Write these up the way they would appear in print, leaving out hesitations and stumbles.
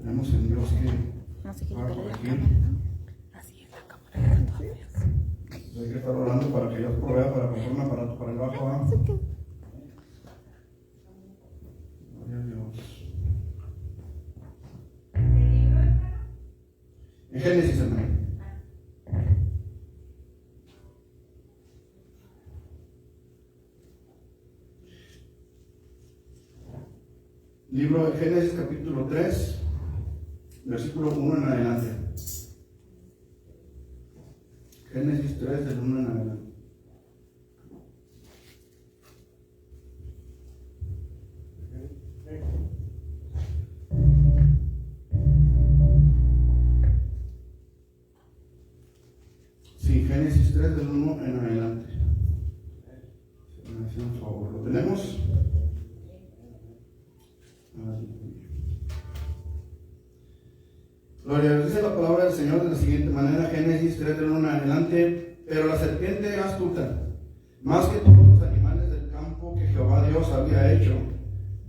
Tenemos en Dios que va a corregir. Así es la cámara. Hay que estar orando para que Dios provea para comprar un aparato para el bajo. Gloria a Dios. En Génesis, hermano. Libro de Génesis, capítulo 3, versículo 1 en adelante. Génesis 3, del 1 en adelante. Sí, Génesis 3, del 1 en adelante. Si me hacen un favor, ¿lo tenemos? Gloria a Dios. Dice la palabra del Señor de la siguiente manera, Génesis 3 del 1 en adelante. Pero la serpiente era astuta, más que todos los animales del campo que Jehová Dios había hecho,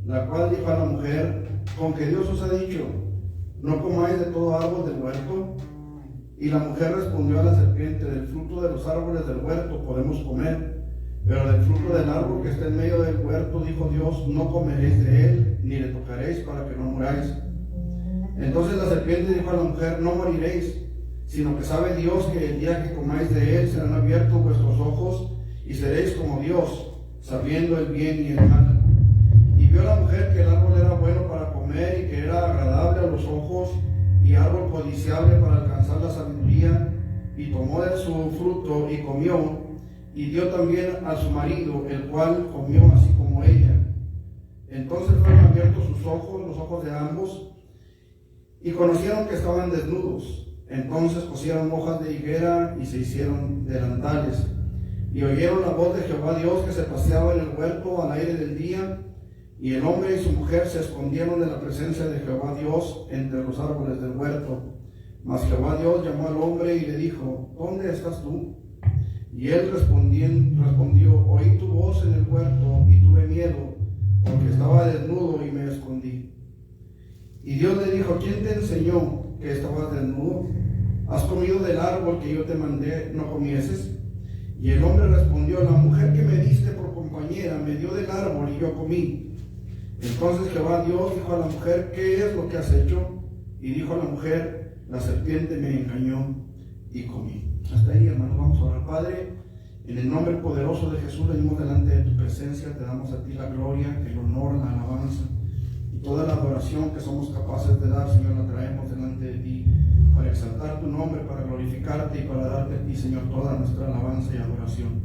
la cual dijo a la mujer: ¿con que Dios os ha dicho, no comáis de todo árbol del huerto? Y la mujer respondió a la serpiente: del fruto de los árboles del huerto podemos comer, pero del fruto del árbol que está en medio del huerto, dijo Dios, no comeréis de él, ni le tocaréis para que no muráis. Entonces la serpiente dijo a la mujer: no moriréis, sino que sabe Dios que el día que comáis de él serán abiertos vuestros ojos y seréis como Dios, sabiendo el bien y el mal. Y vio la mujer que el árbol era bueno para comer y que era agradable a los ojos y árbol codiciable para alcanzar la sabiduría, y tomó de su fruto y comió, y dio también a su marido, el cual comió así como ella. Entonces fueron abiertos sus ojos, los ojos de ambos, y conocieron que estaban desnudos. Entonces cosieron hojas de higuera y se hicieron delantales. Y oyeron la voz de Jehová Dios que se paseaba en el huerto al aire del día. Y el hombre y su mujer se escondieron de la presencia de Jehová Dios entre los árboles del huerto. Mas Jehová Dios llamó al hombre y le dijo: ¿dónde estás tú? Y él respondió: oí tu voz en el huerto y tuve miedo, porque estaba desnudo y me escondí. Y Dios le dijo: ¿quién te enseñó que estabas desnudo? ¿Has comido del árbol que yo te mandé no comieses? Y el hombre respondió: la mujer que me diste por compañera me dio del árbol y yo comí. Entonces Jehová Dios dijo a la mujer: ¿qué es lo que has hecho? Y dijo a la mujer: la serpiente me engañó y comí. Hasta ahí, hermanos, vamos a orar. Padre, en el nombre poderoso de Jesús venimos delante de tu presencia, te damos a ti la gloria, el honor, la alabanza y toda la adoración que somos capaces de dar, Señor, la traemos delante de ti para exaltar tu nombre, para glorificarte y para darte a ti, Señor, toda nuestra alabanza y adoración.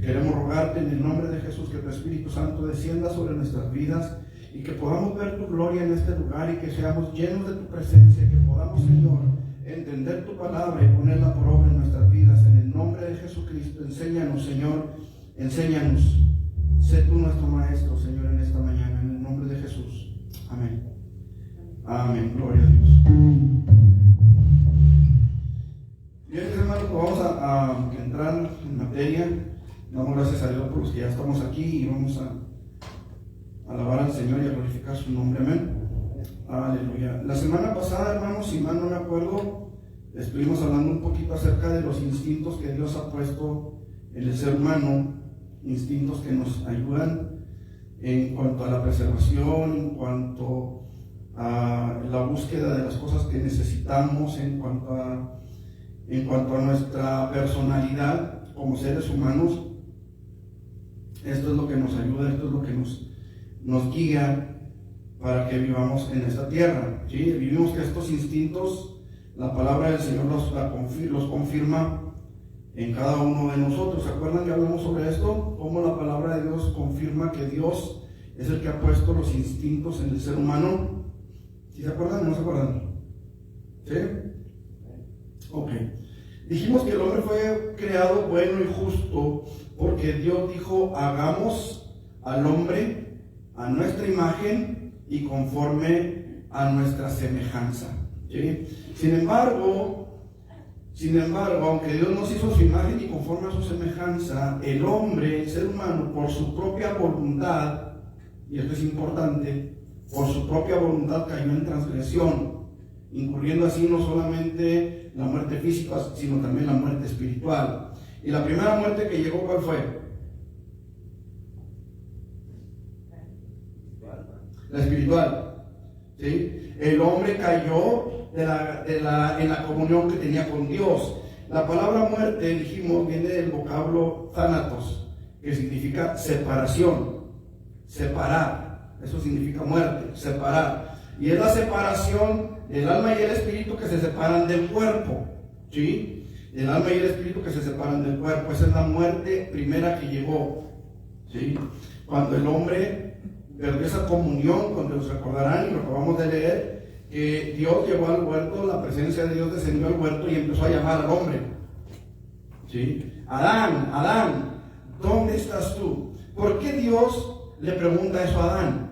Queremos rogarte en el nombre de Jesús que tu Espíritu Santo descienda sobre nuestras vidas y que podamos ver tu gloria en este lugar y que seamos llenos de tu presencia, que podamos, Señor, entender tu palabra y ponerla por obra en nuestras vidas. En el nombre de Jesucristo, enséñanos, Señor, enséñanos. Sé tú nuestro Maestro, Señor, en esta mañana, en el nombre de Jesús. Amén. Amén. Gloria a Dios. Bien, hermanos, pues vamos a entrar en materia. Damos gracias a Dios por los que ya estamos aquí y vamos a alabar al Señor y a glorificar su nombre. Amén. Aleluya. La semana pasada, hermanos, si mal no me acuerdo, estuvimos hablando un poquito acerca de los instintos que Dios ha puesto en el ser humano, instintos que nos ayudan en cuanto a la preservación, en cuanto a la búsqueda de las cosas que necesitamos, en cuanto a nuestra personalidad como seres humanos. Esto es lo que nos ayuda, esto es lo que nos guía para que vivamos en esta tierra. ¿Sí? Vivimos que estos instintos, la palabra del Señor los confirma en cada uno de nosotros. ¿Se acuerdan que hablamos sobre esto? Cómo la palabra de Dios confirma que Dios es el que ha puesto los instintos en el ser humano. ¿Sí se acuerdan o no se acuerdan? ¿Sí? Ok. Dijimos que el hombre fue creado bueno y justo porque Dios dijo: hagamos al hombre a nuestra imagen y conforme a nuestra semejanza. ¿Sí? Sin embargo, aunque Dios nos hizo su imagen y conforme a su semejanza, el hombre, el ser humano, por su propia voluntad, y esto es importante, por su propia voluntad cayó en transgresión, incurriendo así no solamente la muerte física, sino también la muerte espiritual. Y la primera muerte que llegó, ¿cuál fue? La espiritual. ¿Sí? El hombre cayó en la comunión que tenía con Dios. La palabra muerte, dijimos, viene del vocablo thanatos, que significa separación, separar. Eso significa muerte, separar. Y es la separación del alma y el espíritu que se separan del cuerpo. ¿Sí? El alma y el espíritu que se separan del cuerpo. Esa es la muerte primera que llegó. ¿Sí? Cuando el hombre perdió esa comunión con Dios, recordarán, y lo acabamos de leer, que Dios llegó al huerto, la presencia de Dios descendió al huerto y empezó a llamar al hombre. ¿Sí? Adán, Adán, ¿dónde estás tú? ¿Por qué Dios le pregunta eso a Adán?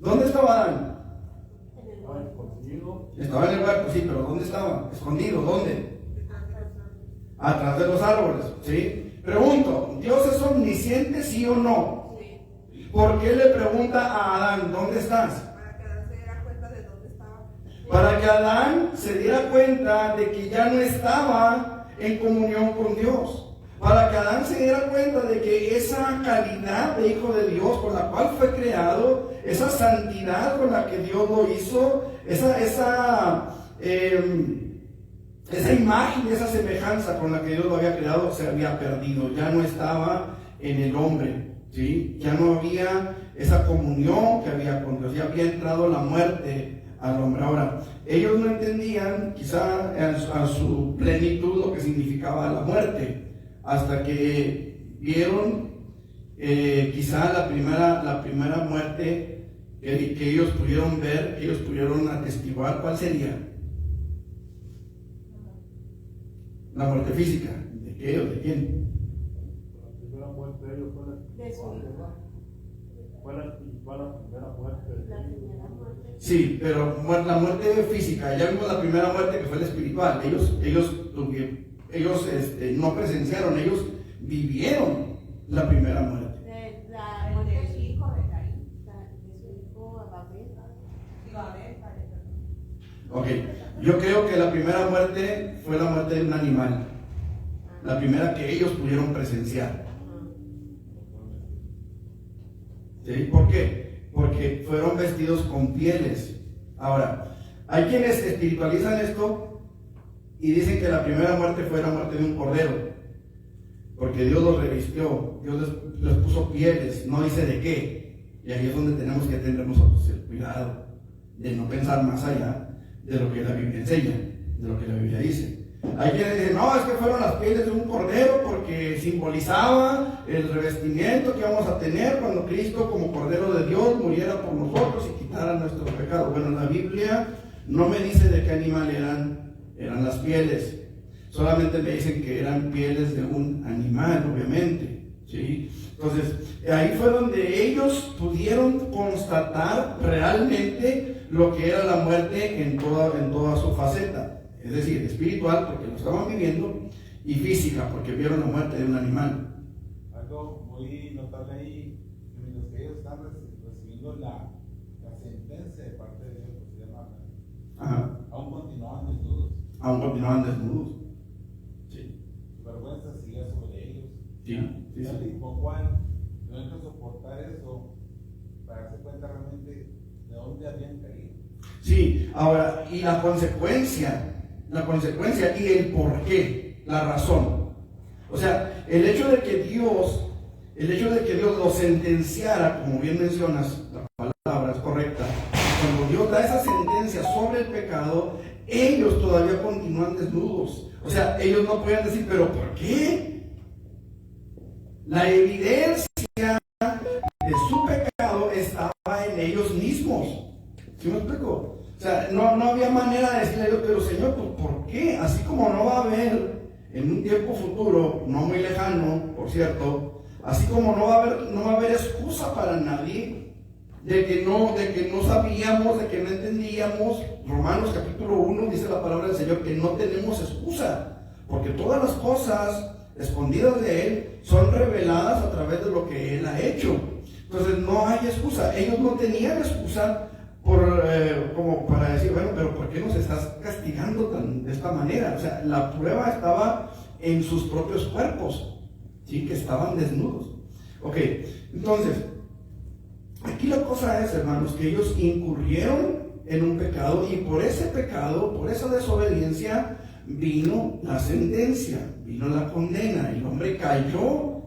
¿Dónde estaba Adán? Estaba en el huerto, sí, pero ¿dónde estaba? Escondido, ¿dónde? Atrás de los árboles, ¿sí? Pregunto, ¿Dios es omnisciente, sí o no? ¿Por qué le pregunta a Adán, ¿dónde estás? Para que Adán se diera cuenta de que ya no estaba en comunión con Dios. Para que Adán se diera cuenta de que esa calidad de hijo de Dios con la cual fue creado, esa santidad con la que Dios lo hizo, esa imagen, esa semejanza con la que Dios lo había creado se había perdido, ya no estaba en el hombre. ¿Sí? Ya no había esa comunión que había con Dios, ya había entrado la muerte al hombre. Ahora, ellos no entendían quizá a su plenitud lo que significaba la muerte, hasta que vieron quizá la primera muerte que ellos pudieron ver, que ellos pudieron atestiguar. ¿Cuál sería? La muerte física. ¿De qué o de quién? La muerte de ellos fue la primera muerte. Sí, pero la muerte física, ya vimos la primera muerte que fue la espiritual. Ellos no presenciaron, ellos vivieron la primera muerte. La muerte de su hijo de Caín, de su hijo Abel. Ok, yo creo que la primera muerte fue la muerte de un animal, la primera que ellos pudieron presenciar. ¿Sí? ¿Por qué? Porque fueron vestidos con pieles. Ahora, hay quienes espiritualizan esto y dicen que la primera muerte fue la muerte de un cordero, porque Dios los revistió, Dios les puso pieles, no dice de qué. Y ahí es donde tenemos que tener nosotros el cuidado de no pensar más allá de lo que la Biblia enseña, de lo que la Biblia dice. Hay quienes dicen, no, es que fueron las pieles de un cordero porque simbolizaba el revestimiento que íbamos a tener cuando Cristo como Cordero de Dios muriera por nosotros y quitara nuestros pecados. Bueno, la Biblia no me dice de qué animal eran las pieles, solamente me dicen que eran pieles de un animal, obviamente, ¿sí? Entonces, ahí fue donde ellos pudieron constatar realmente lo que era la muerte en toda su faceta. Es decir, espiritual, porque lo estaban viviendo, y física, porque vieron la muerte de un animal. Algo muy notable ahí, mientras que ellos están recibiendo la sentencia de parte de Dios, que se llama, aún continuaban desnudos. Aún continuaban desnudos. Sí. Su vergüenza seguía sobre ellos. Sí. ¿Con cuál? Tuvieron que soportar eso para darse cuenta realmente de dónde habían caído. Sí, ahora, y la consecuencia y el por qué, la razón. O sea, el hecho de que Dios los sentenciara, como bien mencionas, la palabra es correcta, cuando Dios da esa sentencia sobre el pecado, ellos todavía continúan desnudos. O sea, ellos no pueden decir, ¿pero por qué? La evidencia de su pecado estaba en ellos mismos. ¿Sí me explico? O sea, no había manera de decirle, pero Señor, pues, ¿por qué? Así como no va a haber en un tiempo futuro, no muy lejano, por cierto, así como no va a haber excusa para nadie de que no sabíamos, de que no entendíamos. Romanos capítulo 1 dice la palabra del Señor que no tenemos excusa, porque todas las cosas escondidas de Él son reveladas a través de lo que Él ha hecho. Entonces no hay excusa. Ellos no tenían excusa como para decir, bueno, pero ¿por qué nos estás castigando de esta manera? O sea, la prueba estaba en sus propios cuerpos, ¿sí? Que estaban desnudos. Ok, entonces, aquí la cosa es, hermanos, que ellos incurrieron en un pecado, y por ese pecado, por esa desobediencia, vino la sentencia, vino la condena. El hombre cayó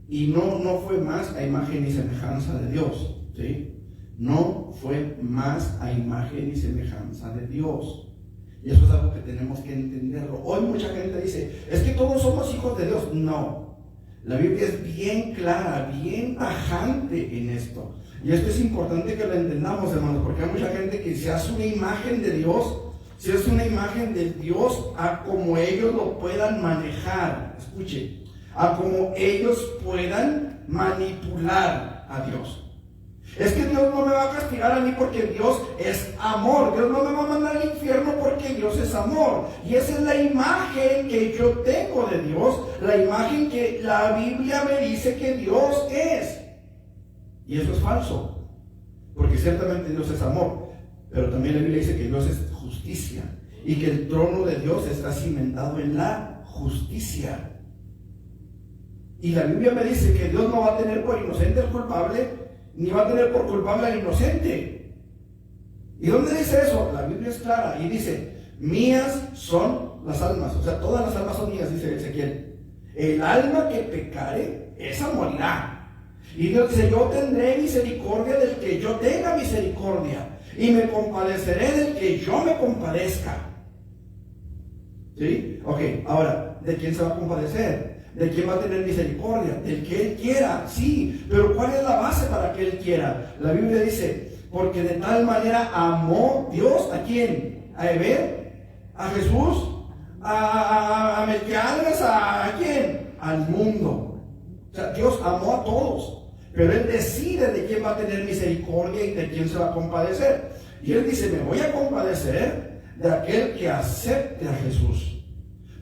y no fue más a imagen y semejanza de Dios, ¿sí? No fue más a imagen y semejanza de Dios. Y eso es algo que tenemos que entenderlo. Hoy mucha gente dice, es que todos somos hijos de Dios. No, la Biblia es bien clara, bien tajante en esto. Y esto es importante que lo entendamos, hermanos, porque hay mucha gente que se hace una imagen de Dios, se hace una imagen de Dios a como ellos lo puedan manejar. Escuche, a como ellos puedan manipular a Dios. Es que Dios no me va a castigar a mí porque Dios es amor. Dios no me va a mandar al infierno porque Dios es amor. Y esa es la imagen que yo tengo de Dios, la imagen que la Biblia me dice que Dios es. Y eso es falso, porque ciertamente Dios es amor, pero también la Biblia dice que Dios es justicia y que el trono de Dios está cimentado en la justicia. Y la Biblia me dice que Dios no va a tener por inocente al culpable, ni va a tener por culpable al inocente. ¿Y dónde dice eso? La Biblia es clara y dice, mías son las almas. O sea, todas las almas son mías, dice Ezequiel. El alma que pecare, esa morirá. Y Dios dice, yo tendré misericordia del que yo tenga misericordia, y me compadeceré del que yo me compadezca. ¿Sí? Ok, ahora, ¿de quién se va a compadecer? ¿De quién va a tener misericordia? Del que Él quiera, sí. Pero ¿cuál es la base para que Él quiera? La Biblia dice, porque de tal manera amó Dios, ¿a quién? ¿A Eber? ¿A Jesús? ¿A Melquiades? ¿A quién? Al mundo. O sea, Dios amó a todos, pero Él decide de quién va a tener misericordia y de quién se va a compadecer. Y Él dice, me voy a compadecer de aquel que acepte a Jesús.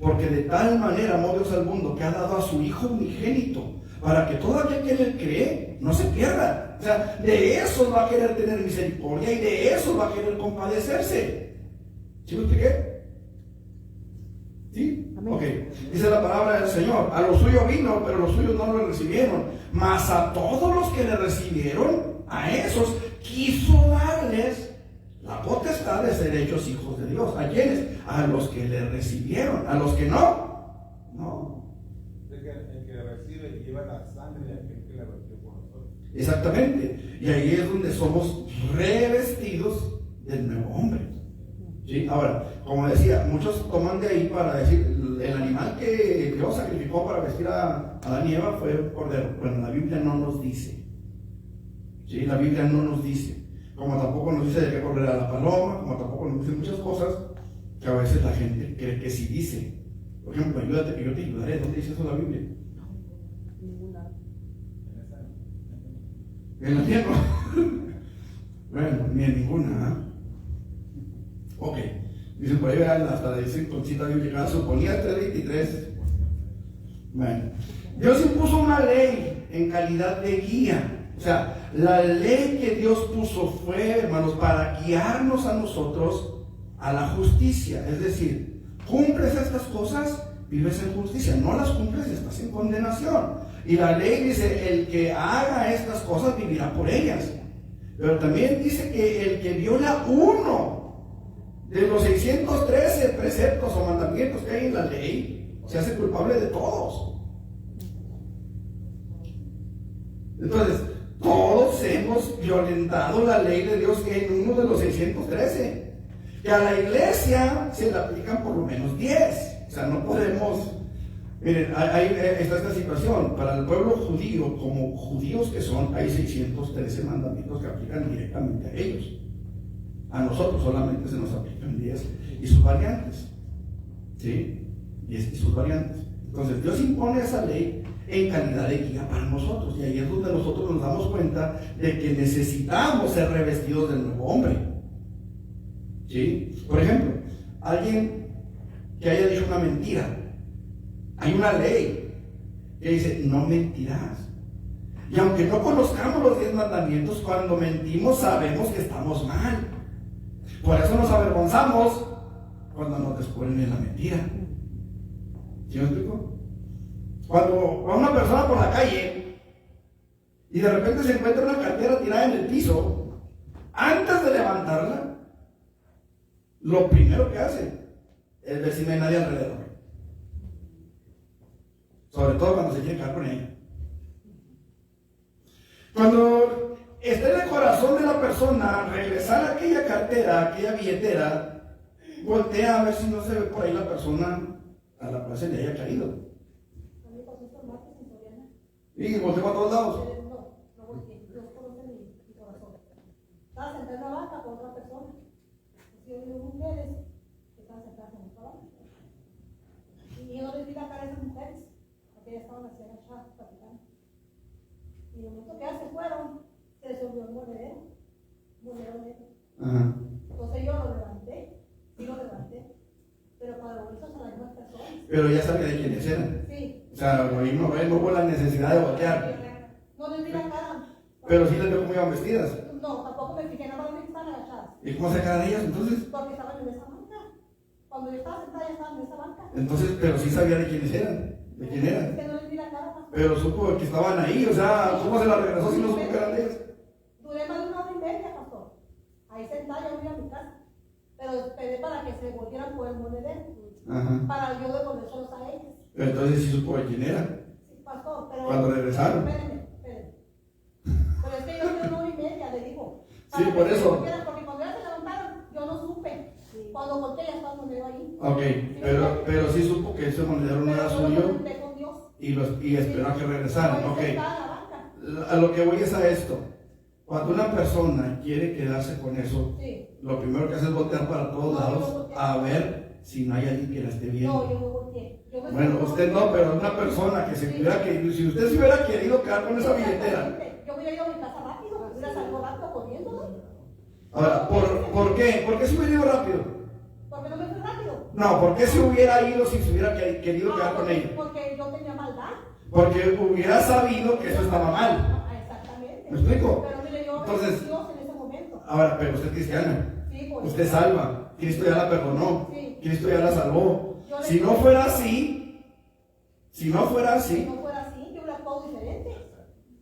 Porque de tal manera amó Dios al mundo que ha dado a su Hijo unigénito, para que todo aquel que en Él cree no se pierda. O sea, de esos va a querer tener misericordia y de esos va a querer compadecerse. ¿Sí me expliqué? ¿Sí? Amén. Ok. Dice la palabra del Señor, a los suyos vino, pero los suyos no lo recibieron. Mas a todos los que le recibieron, a esos quiso darles la potestad de ser hechos hijos de Dios. ¿A quiénes? A los que le recibieron. A los que no, no. El que le recibe lleva la sangre de aquel que le recibe por nosotros. Exactamente. Y ahí es donde somos revestidos del nuevo hombre. ¿Sí? Ahora, como decía, muchos toman de ahí para decir, el animal que Dios sacrificó para vestir a Adán y Eva fue el cordero. Bueno, la Biblia no nos dice. ¿Sí? La Biblia no nos dice. Como tampoco nos dice de qué correr a la paloma, como tampoco nos dice muchas cosas que a veces la gente cree que sí dice. Por ejemplo, ayúdate que yo te ayudaré. ¿Dónde dice eso la Biblia? Ninguna. En la tierra. Bueno, ni en ninguna. ¿Eh? Ok. Dicen por ahí, vean, hasta dicen con cita bíblica, suponía 3:23. Bueno, Dios impuso una ley en calidad de guía. O sea, la ley que Dios puso fue, hermanos, para guiarnos a nosotros a la justicia. Es decir, cumples estas cosas, vives en justicia. No las cumples, estás en condenación. Y la ley dice, el que haga estas cosas vivirá por ellas. Pero también dice que el que viola uno de los 613 preceptos o mandamientos que hay en la ley, se hace culpable de todos. Entonces, todos hemos violentado la ley de Dios en uno de los 613. Que a la iglesia se le aplican por lo menos 10. O sea, no podemos... Miren, ahí está esta situación. Para el pueblo judío, como judíos que son, hay 613 mandamientos que aplican directamente a ellos. A nosotros solamente se nos aplican 10 y sus variantes. ¿Sí? 10 y sus variantes. Entonces, Dios impone esa ley en calidad de guía para nosotros. Y ahí es donde nosotros nos damos cuenta de que necesitamos ser revestidos del nuevo hombre. ¿Sí? Por ejemplo, alguien que haya dicho una mentira. Hay una ley que dice, no mentirás. Y aunque no conozcamos los 10 mandamientos, cuando mentimos sabemos que estamos mal. Por eso nos avergonzamos cuando nos descubren en la mentira. ¿Sí me explico? Cuando va una persona por la calle y de repente se encuentra una cartera tirada en el piso, antes de levantarla, lo primero que hace es ver si no hay nadie alrededor. Sobre todo cuando se quiere quedar con ella. Cuando está en el corazón de la persona regresar a aquella cartera, aquella billetera, voltea a ver si no se ve por ahí la persona a la cual se le haya caído. A mí pasó esto el martes en Soriana. Y voltea a todos lados. No volteé. Dios conoce mi corazón. Estaba sentada en una banca con otra persona. Yo vi mujeres que estaban sentadas en otra banca. Y yo no les vi la cara a esas mujeres, porque ellas estaban así agachadas, platicando. Y de momento que ellas se fueron, se les olvidó el monedero negro. Ajá. Entonces yo lo levanté, pero para volver a las mismas personas. Pero ya sabía de quiénes eran. Sí. O sea, ahí no hubo la necesidad de voltear. No les vi la cara. Pero sí les veo cómo iban vestidas. No, tampoco me fijé, nada más vi que estaban agachadas. ¿Y cómo se quedaron ellas entonces? Porque estaban en esa banca. Cuando yo estaba sentada, ya estaban en esa banca. Entonces, pero sí sabía de quiénes eran. ¿De quién Es eran? que no les vi la cara. Pero supo que estaban ahí, o sea, ¿cómo se la regresó si no supo que eran de ellas? Duré más de 1 hora y media, pastor. Ahí sentada, yo fui a mi casa. Pero esperé para que se volvieran por el monedero. Ajá. Para yo devolvérselos a ellas. Pero entonces sí supo de quién era. Sí, pastor, pero. Cuando regresaron. Espérenme. Pero es que yo duré 1 hora y media, le digo. Sí, por que eso. porque cuando ellas se levantaron, yo no supe. Cuando volteé, ya estaba el monedero ahí. Ok, pero sí supo que ese monedero no era Pero yo lo suyo conecté con Dios. y esperó a que regresaran. Yo Ok. sentada en la banca. A lo que voy es a esto. Cuando una persona quiere quedarse con eso, Sí. lo primero que hace es voltear para todos No, yo lados volteé. a ver si no hay alguien que la esté viendo. No, yo me volteé. Yo me Bueno, senté. usted no, pero una persona que se Sí. hubiera querido, si usted se hubiera querido quedar con esa billetera. Exactamente. Yo hubiera ido a mi casa rápido, hubiera salido rápido corriendo, ¿no? Ahora, ¿por qué? ¿Por qué se hubiera ido rápido? Porque no me fui rápido. No, ¿por qué se hubiera ido si se hubiera querido quedar con ella? Porque yo tenía maldad. Porque hubiera sabido que eso estaba mal. Ah, exactamente. ¿Me explico? Pero mire, yo Entonces, Dios en ese momento. Ahora, pero usted es cristiana. Sí, por Usted eso. salva. Cristo ya la perdonó. Sí. Cristo ya la salvó. Yo le Si no digo- fuera así, Si no fuera así, yo hubiera actuado diferente.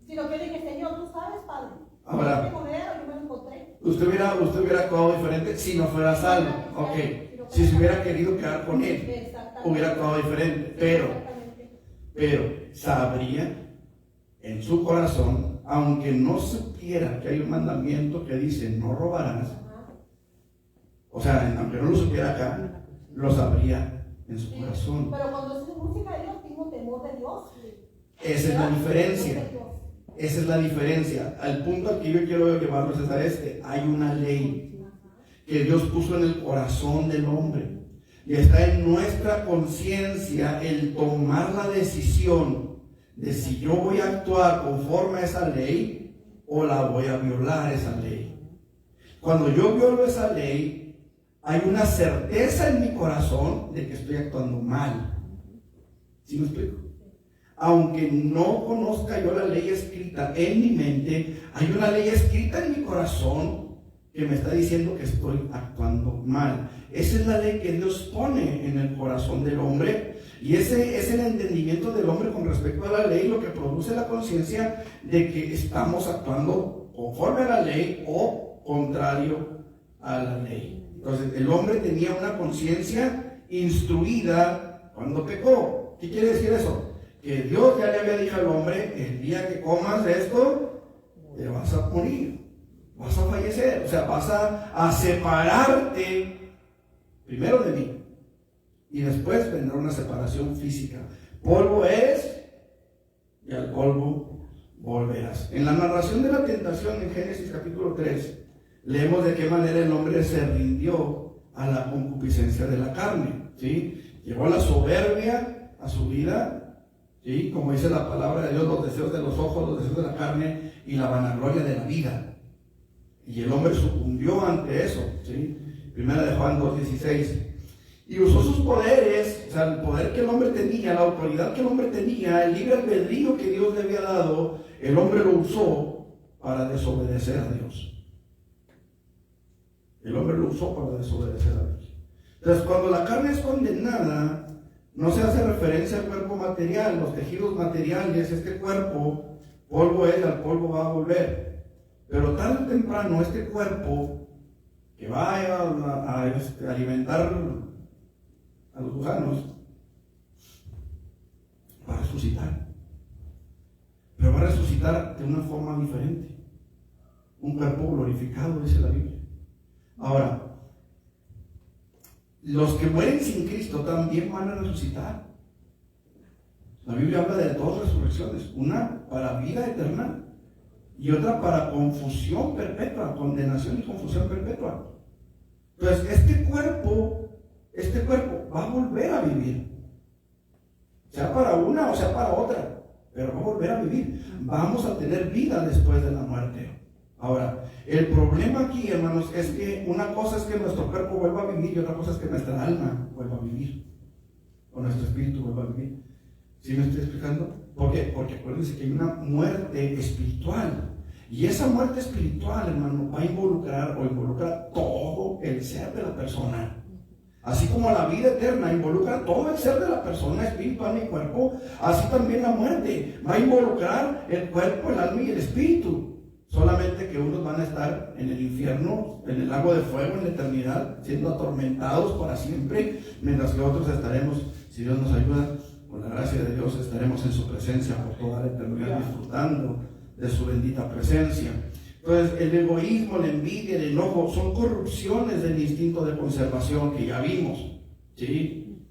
Si lo que le dije, Señor, tú sabes, Padre. Ahora. Este monedero yo me lo encontré. usted hubiera actuado diferente si no fuera salvo. Ok. Si se hubiera querido quedar con él, Exactamente. hubiera actuado diferente. Exactamente. Pero sabría en su corazón, aunque no supiera que hay un mandamiento que dice no robarás, Ajá. o sea, aunque no lo supiera acá, lo sabría en su Sí. corazón. Pero cuando es música de Dios, tengo temor de Dios. Esa es la diferencia. Temor de Dios. Esa es la diferencia. Al punto al que yo quiero llevarlos es a este. Hay una ley que Dios puso en el corazón del hombre. Y está en nuestra conciencia el tomar la decisión de si yo voy a actuar conforme a esa ley o la voy a violar esa ley. Cuando yo violo esa ley, hay una certeza en mi corazón de que estoy actuando mal. ¿Sí me explico? Aunque no conozca yo la ley escrita en mi mente, hay una ley escrita en mi corazón que me está diciendo que estoy actuando mal. Esa es la ley que Dios pone en el corazón del hombre, y ese es el entendimiento del hombre con respecto a la ley, lo que produce la conciencia de que estamos actuando conforme a la ley o contrario a la ley. Entonces, el hombre tenía una conciencia instruida cuando pecó. ¿Qué quiere decir eso? Que Dios ya le había dicho al hombre: el día que comas de esto, te vas a morir, vas a fallecer, o sea, vas a separarte primero de mí, y después vendrá una separación física. Polvo eres y al polvo volverás. En la narración de la tentación en Génesis capítulo 3, leemos de qué manera el hombre se rindió a la concupiscencia de la carne, ¿sí? Llevó la soberbia a su vida, ¿sí? Como dice la palabra de Dios, los deseos de los ojos, los deseos de la carne y la vanagloria de la vida. Y el hombre sucumbió ante eso, ¿sí? Primera de Juan 2:16. y usó sus poderes, o sea, el poder que el hombre tenía, la autoridad que el hombre tenía, el libre albedrío que Dios le había dado, el hombre lo usó para desobedecer a Dios. El hombre lo usó para desobedecer a Dios. Entonces, cuando la carne es condenada, no se hace referencia al cuerpo material, los tejidos materiales, este cuerpo, polvo es, al polvo va a volver. Pero tarde o temprano, este cuerpo que va a alimentar a los gusanos, va a resucitar. Pero va a resucitar de una forma diferente. Un cuerpo glorificado, dice la Biblia. Ahora, los que mueren sin Cristo también van a resucitar. La Biblia habla de dos resurrecciones, una para vida eterna y otra para confusión perpetua, condenación y confusión perpetua. Entonces, este cuerpo va a volver a vivir, sea para una o sea para otra, pero va a volver a vivir. Vamos a tener vida después de la muerte. Ahora, el problema aquí, hermanos, es que una cosa es que nuestro cuerpo vuelva a vivir y otra cosa es que nuestra alma vuelva a vivir, o nuestro espíritu vuelva a vivir. ¿Sí me estoy explicando? ¿Por qué? Porque acuérdense que hay una muerte espiritual, y esa muerte espiritual, hermano, va a involucra todo el ser de la persona. Así como la vida eterna involucra todo el ser de la persona, espíritu, alma y cuerpo, así también la muerte va a involucrar el cuerpo, el alma y el espíritu. Solamente que unos van a estar en el infierno, en el lago de fuego, en la eternidad, siendo atormentados para siempre, mientras que otros estaremos, si Dios nos ayuda, con la gracia de Dios, estaremos en su presencia por toda la eternidad, disfrutando de su bendita presencia. Entonces, el egoísmo, la envidia, el enojo son corrupciones del instinto de conservación que ya vimos, ¿sí?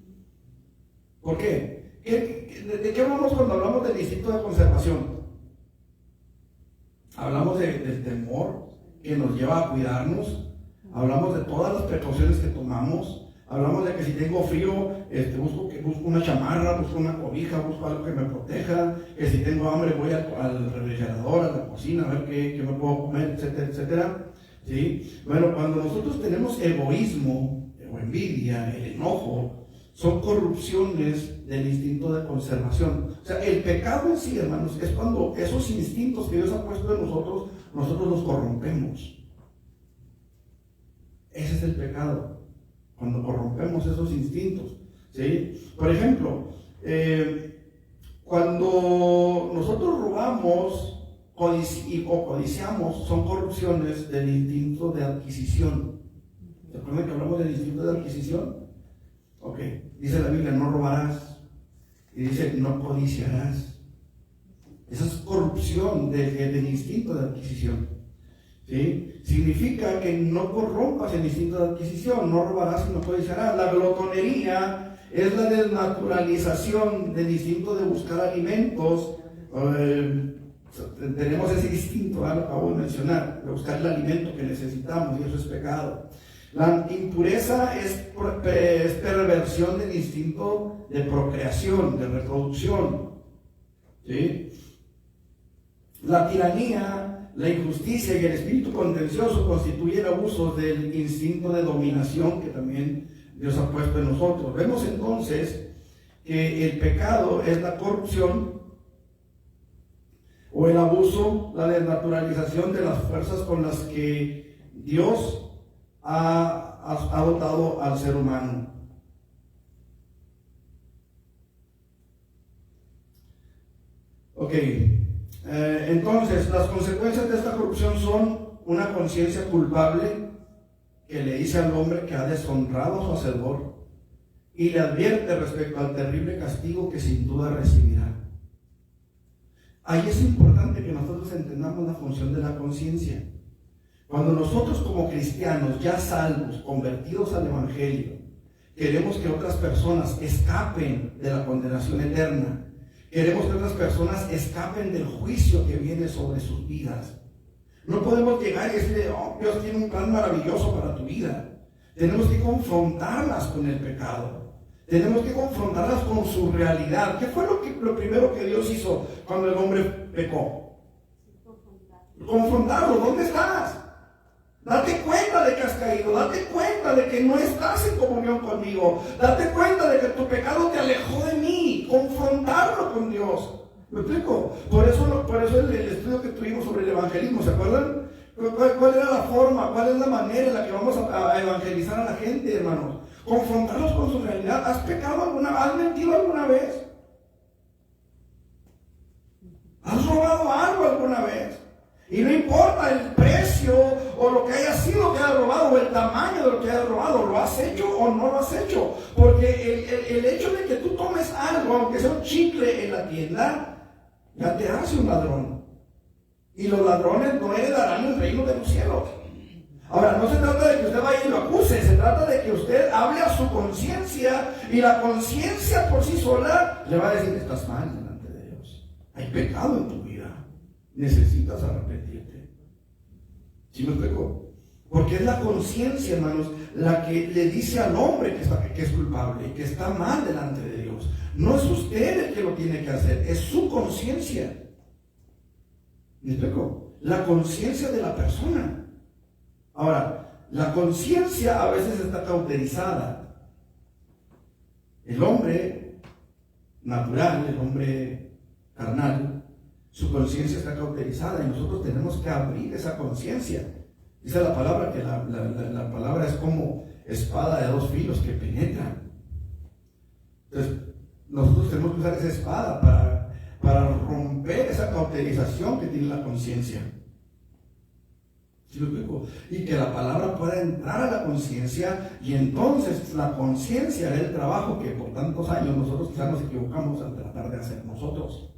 ¿Por qué? ¿De qué hablamos cuando hablamos del instinto de conservación? Hablamos del temor que nos lleva a cuidarnos, hablamos de todas las precauciones que tomamos, hablamos de que si tengo frío, busco una chamarra, busco una cobija, busco algo que me proteja, que si tengo hambre voy al refrigerador, a la cocina, a ver qué me puedo comer, etcétera, etcétera. ¿Sí? Bueno, cuando nosotros tenemos egoísmo o envidia, el enojo, son corrupciones del instinto de conservación. O sea, el pecado en sí, hermanos, es cuando esos instintos que Dios ha puesto en nosotros los corrompemos. Ese es el pecado, cuando corrompemos esos instintos, ¿sí? Por ejemplo, cuando nosotros robamos o codiciamos, son corrupciones del instinto de adquisición. ¿Se acuerdan que hablamos del instinto de adquisición? Ok, dice la Biblia, no robarás, y dice, no codiciarás. Esa es corrupción del instinto de adquisición, ¿sí? Significa que no corrompas el instinto de adquisición, no robarás y no codiciarás. La glotonería es la desnaturalización del instinto de buscar alimentos. Tenemos ese instinto, lo acabo de mencionar, de buscar el alimento que necesitamos, y eso es pecado. La impureza es perversión del instinto de procreación, de reproducción, ¿sí? La tiranía, la injusticia y el espíritu contencioso constituyen abusos del instinto de dominación que también Dios ha puesto en nosotros. Vemos entonces que el pecado es la corrupción o el abuso, la desnaturalización de las fuerzas con las que Dios ha dotado al ser humano. Ok, entonces las consecuencias de esta corrupción son una conciencia culpable que le dice al hombre que ha deshonrado a su hacedor y le advierte respecto al terrible castigo que sin duda recibirá. Ahí es importante que nosotros entendamos la función de la conciencia. Cuando nosotros como cristianos, ya salvos, convertidos al Evangelio, queremos que otras personas escapen de la condenación eterna, queremos que otras personas escapen del juicio que viene sobre sus vidas, no podemos llegar y decirle, oh, Dios tiene un plan maravilloso para tu vida. Tenemos que confrontarlas con el pecado, tenemos que confrontarlas con su realidad. ¿Qué fue lo primero que Dios hizo cuando el hombre pecó? Confrontarlo. ¿Dónde estás? Date cuenta de que has caído, date cuenta de que no estás en comunión conmigo. Date cuenta de que tu pecado te alejó de mí. Confrontarlo con Dios. ¿Me explico? Por eso el estudio que tuvimos sobre el evangelismo, ¿se acuerdan? ¿Cuál era la forma? ¿Cuál es la manera en la que vamos a evangelizar a la gente, hermanos? Confrontarlos con su realidad. ¿Has pecado alguna vez? ¿Has mentido alguna vez? ¿Has robado algo alguna vez? Y no importa el precio o lo que haya sido que hayas robado o el tamaño de lo que hayas robado, ¿lo has hecho o no lo has hecho? Porque el hecho de que tú tomes algo, aunque sea un chicle en la tienda, ya te hace un ladrón. Y los ladrones no heredarán el reino de los cielos. Ahora, no se trata de que usted vaya y lo acuse, se trata de que usted hable a su conciencia, y la conciencia por sí sola le va a decir: estás mal delante de Dios. Hay pecado en tu vida. Necesitas arrepentirte. ¿Sí me explico? Porque es la conciencia, hermanos, la que le dice al hombre que es culpable y que está mal delante de Dios. No es usted el que lo tiene que hacer, es su conciencia. ¿Me explico? La conciencia de la persona. Ahora, la conciencia a veces está cauterizada. El hombre natural, el hombre carnal, su conciencia está cauterizada y nosotros tenemos que abrir esa conciencia. Dice la palabra que la palabra es como espada de dos filos que penetra. Entonces, nosotros tenemos que usar esa espada para romper esa cauterización que tiene la conciencia. ¿Sí lo explico? Y que la palabra pueda entrar a la conciencia, y entonces la conciencia hará el trabajo que por tantos años nosotros quizás nos equivocamos al tratar de hacer nosotros.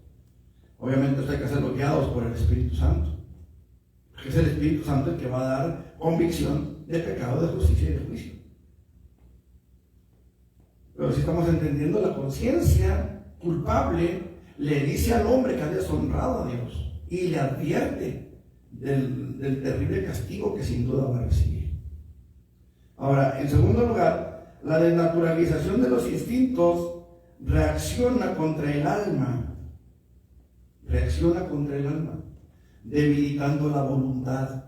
Obviamente esto hay que hacerlo guiados por el Espíritu Santo. Porque es el Espíritu Santo el que va a dar convicción de pecado, de justicia y de juicio. Pero si estamos entendiendo, la conciencia culpable le dice al hombre que ha deshonrado a Dios y le advierte del terrible castigo que sin duda va a recibir. Ahora, en segundo lugar, la desnaturalización de los instintos reacciona contra el alma. Reacciona contra el alma, debilitando la voluntad,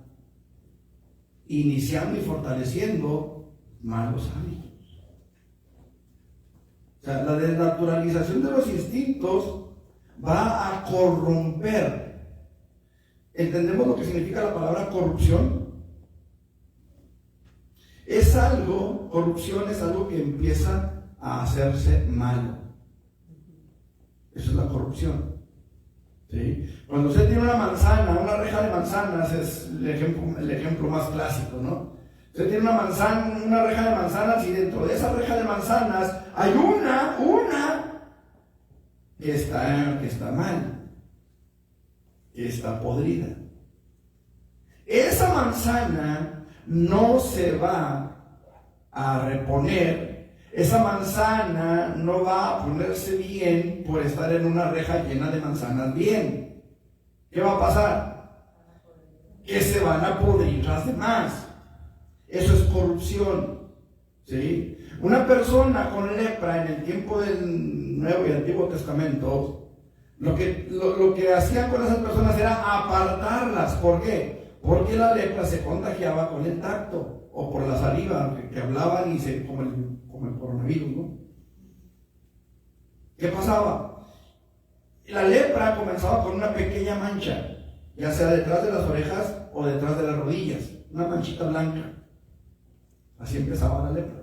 iniciando y fortaleciendo malos hábitos. O sea, la desnaturalización de los instintos va a corromper. ¿Entendemos lo que significa la palabra corrupción? Corrupción es algo que empieza a hacerse malo. Eso es la corrupción. ¿Sí? Cuando usted tiene una manzana, una reja de manzanas es el ejemplo más clásico, ¿no? Usted tiene una reja de manzanas, y dentro de esa reja de manzanas hay una que está mal, que está podrida. Esa manzana no se va a reponer, esa manzana no va a ponerse bien por estar en una reja llena de manzanas bien. ¿Qué va a pasar? Que se van a podrir las demás. Eso es corrupción. ¿Sí? Una persona con lepra en el tiempo del Nuevo y Antiguo Testamento, lo que hacían con esas personas era apartarlas. ¿Por qué? Porque la lepra se contagiaba con el tacto o por la saliva que hablaban, como el coronavirus, ¿no? ¿Qué pasaba? La lepra comenzaba con una pequeña mancha, ya sea detrás de las orejas o detrás de las rodillas, una manchita blanca. Así empezaba la lepra.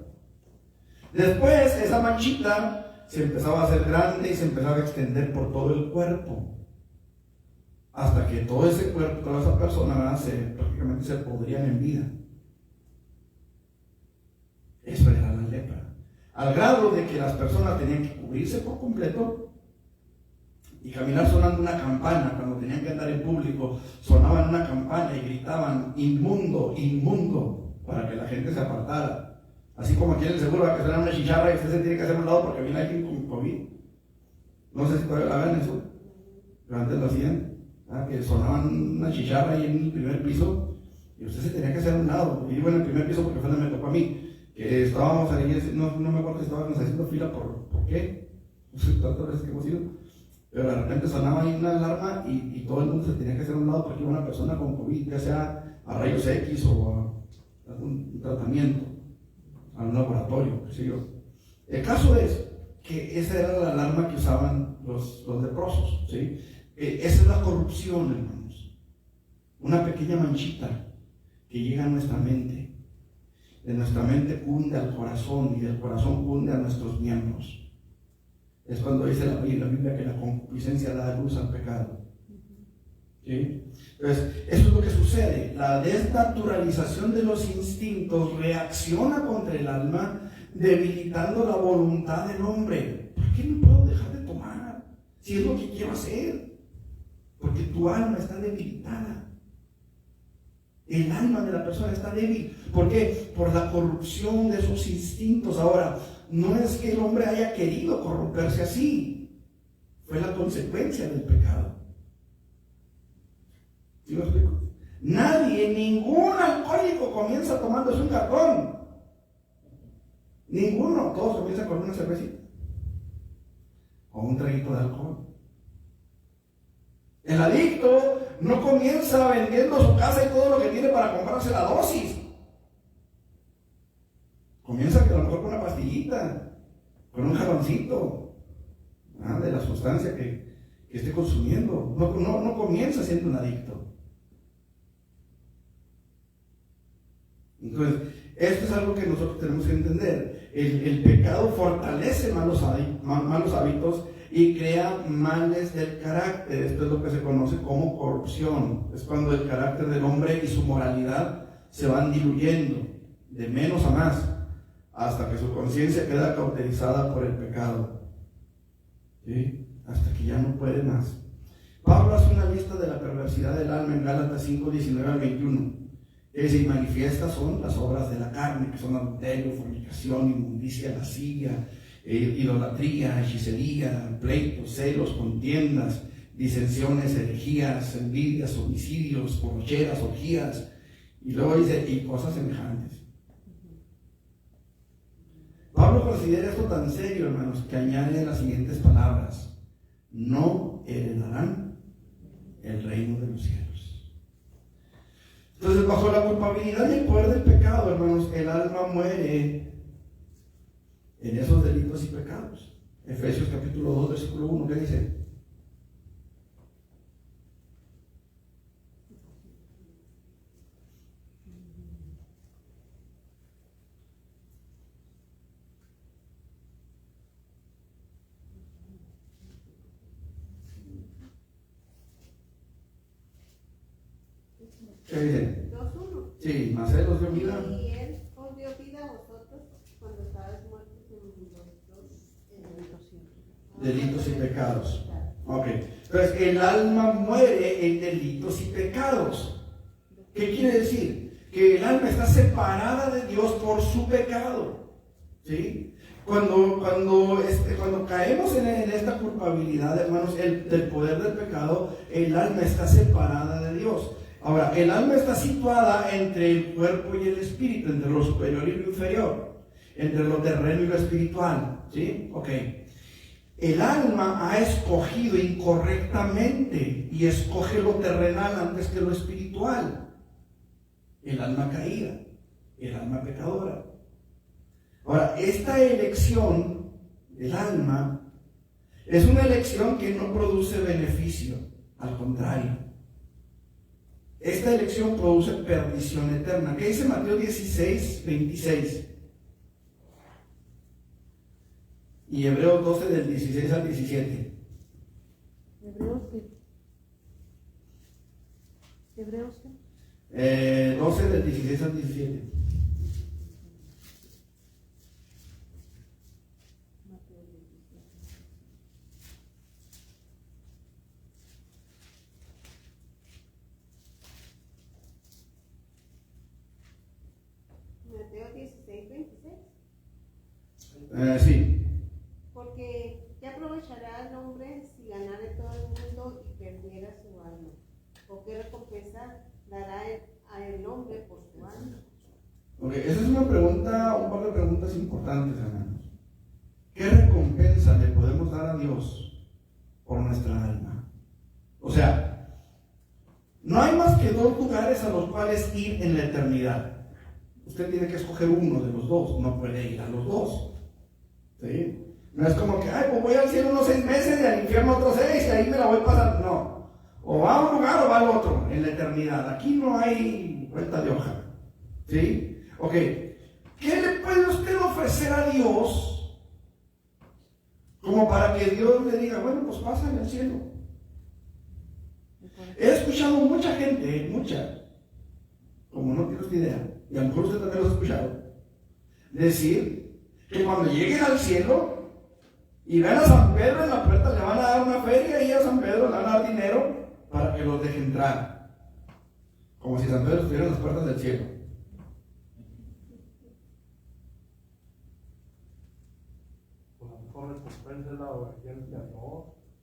Después esa manchita se empezaba a hacer grande y se empezaba a extender por todo el cuerpo, hasta que todo ese cuerpo, toda esa persona prácticamente se podrían en vida. Eso era la lepra, al grado de que las personas tenían que cubrirse por completo y caminar sonando una campana. Cuando tenían que andar en público, sonaban una campana y gritaban: inmundo, inmundo, para que la gente se apartara. Así como aquí en el seguro va a que suena una chicharra y usted se tiene que hacer a un lado porque viene alguien con COVID. No sé si todavía hagan eso, pero antes lo hacían, que sonaban una chicharra ahí en el primer piso y usted se tenía que hacer a un lado. Y digo en el primer piso porque fue donde me tocó a mí, que estábamos ahí, no me acuerdo si estábamos haciendo fila por qué, no sé tantas veces que hemos ido, pero de repente sonaba ahí una alarma y todo el mundo se tenía que hacer a un lado porque iba una persona con COVID, ya sea a rayos X o a algún tratamiento. a un laboratorio, qué sé yo. El caso es que esa era la alarma que usaban los leprosos, ¿sí? Esa es la corrupción, hermanos. Una pequeña manchita que llega a nuestra mente. De nuestra mente cunde al corazón y del corazón cunde a nuestros miembros. Es cuando dice la Biblia que la concupiscencia da luz al pecado. ¿Sí? Entonces, eso es lo que sucede. La desnaturalización de los instintos reacciona contra el alma, debilitando la voluntad del hombre. ¿Por qué no puedo dejar de tomar? Si es lo que quiero hacer. Porque tu alma está debilitada. El alma de la persona está débil. ¿Por qué? Por la corrupción de sus instintos. Ahora, no es que el hombre haya querido corromperse así. Fue la consecuencia del pecado. ¿Sí lo explico? Nadie, ningún alcohólico comienza tomándose un cartón. Ninguno. Todos comienzan con una cervecita o un traguito de alcohol. El adicto no comienza vendiendo su casa y todo lo que tiene para comprarse la dosis. Comienza que a lo mejor con una pastillita, con un jaloncito de la sustancia que esté consumiendo. No comienza siendo un adicto. Entonces, esto es algo que nosotros tenemos que entender. El pecado fortalece malos hábitos y crea males del carácter. Esto es lo que se conoce como corrupción. Es cuando el carácter del hombre y su moralidad se van diluyendo de menos a más, hasta que su conciencia queda cauterizada por el pecado. ¿Sí? Hasta que ya no puede más. Pablo hace una lista de la perversidad del alma en Gálatas 5, 19 al 21. Que se manifiesta son las obras de la carne, que son adulterio, fornicación, inmundicia, lascivia, idolatría, hechicería, pleitos, celos, contiendas, disensiones, herejías, envidias, homicidios, borracheras, orgías, y luego dice, y cosas semejantes. Pablo considera esto tan serio, hermanos, que añade las siguientes palabras: no heredarán el reino de los cielos. Entonces, bajo la culpabilidad y el poder del pecado, hermanos, el alma muere en esos delitos y pecados. Efesios capítulo 2, versículo 1, ¿qué dice? ¿Qué dice? 2:1. Sí, mas él os dio vida. Y él os dio vida a vosotros cuando estabais muertos en vuestros Delitos y pecados. Ok. Entonces, el alma muere en delitos y pecados. ¿Qué quiere decir? Que el alma está separada de Dios por su pecado. ¿Sí? Cuando caemos en esta culpabilidad, hermanos, del poder del pecado, el alma está separada de Dios. Ahora, el alma está situada entre el cuerpo y el espíritu, entre lo superior y lo inferior, entre lo terreno y lo espiritual. ¿Sí? Ok. El alma ha escogido incorrectamente y escoge lo terrenal antes que lo espiritual. El alma caída, el alma pecadora. Ahora, esta elección del alma es una elección que no produce beneficio, al contrario. Esta elección produce perdición eterna. ¿Qué dice Mateo 16, 26? Y Hebreos 12 del 16 al 17. Hebreos qué? 12 del 16 al 17. Mateo 16, 26. Sí. Porque ¿qué aprovechará el hombre si ganare todo el mundo y perdiera su alma? ¿O qué recompensa dará a el hombre por su alma? Ok, esa es una pregunta, un par de preguntas importantes, hermanos. ¿Qué recompensa le podemos dar a Dios por nuestra alma? O sea, no hay más que dos lugares a los cuales ir en la eternidad. usted tiene que escoger uno de los dos, no puede ir a los dos. ¿Sí? No es como que, ay, pues voy al cielo unos 6 meses y al infierno otros 6 y ahí me la voy pasando. No. O va a un lugar o va al otro en la eternidad. Aquí no hay vuelta de hoja. ¿Sí? Ok. ¿Qué le puede usted ofrecer a Dios como para que Dios le diga, bueno, pues pásale al cielo? He escuchado mucha gente, como no tienes idea, y a lo mejor usted también lo ha escuchado, decir que cuando lleguen al cielo y vean a San Pedro en la puerta, le van a dar una feria y a San Pedro le van a dar dinero para que los deje entrar. Como si San Pedro estuviera en las puertas del cielo.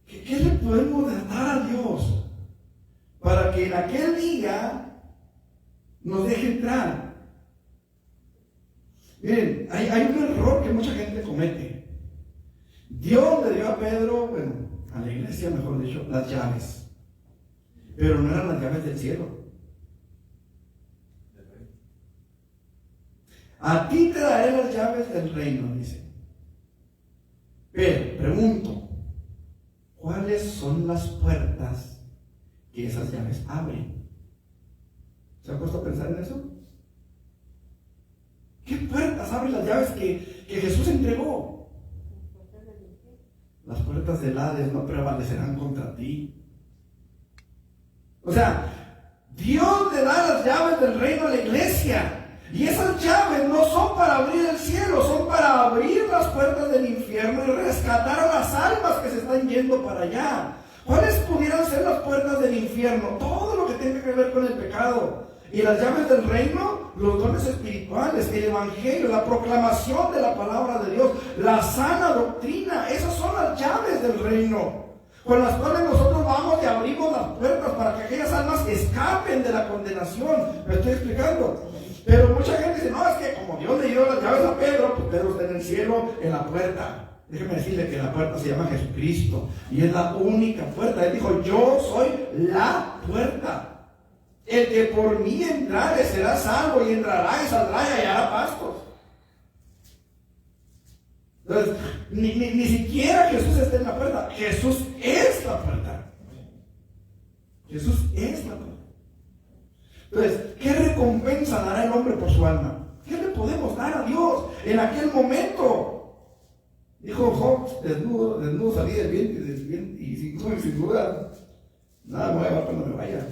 ¿Qué le podemos dar a Dios para que en aquel día nos deje entrar? Miren, hay un error que mucha gente comete. Dios le dio a Pedro, bueno, a la iglesia mejor dicho, las llaves, pero no eran las llaves del cielo. A ti te daré las llaves del reino, dice. Pero, pregunto, ¿cuáles son las puertas que esas llaves abren? ¿Se ha puesto a pensar en eso? ¿Qué puertas abren las llaves que Jesús entregó? Las puertas del Hades no prevalecerán contra ti. O sea, Dios le da las llaves del reino a la iglesia. Y esas llaves no son para abrir el cielo, son para abrir las puertas del infierno y rescatar a las almas que se están yendo para allá. ¿Cuáles pudieran ser las puertas del infierno? Todo lo que tenga que ver con el pecado. Y las llaves del reino, los dones espirituales, el evangelio, la proclamación de la palabra de Dios, la sana doctrina. Esas son las llaves del reino, con las cuales nosotros vamos y abrimos las puertas para que aquellas almas escapen de la condenación. ¿Me estoy explicando? Pero mucha gente dice, no, es que como Dios le dio las llaves a Pedro, pues Pedro está en el cielo, en la puerta. Déjeme decirle que la puerta se llama Jesucristo y es la única puerta. Él dijo, yo soy la puerta. El que por mí entrare será salvo, y entrará y saldrá y hallará pastos. Entonces, ni siquiera Jesús está en la puerta. Jesús es la puerta. Jesús es la puerta. Entonces, ¿qué recompensa dará el hombre por su alma? ¿Qué le podemos dar a Dios en aquel momento? Dijo Job, desnudo salí del vientre y sin duda nada me voy a llevar cuando me vaya.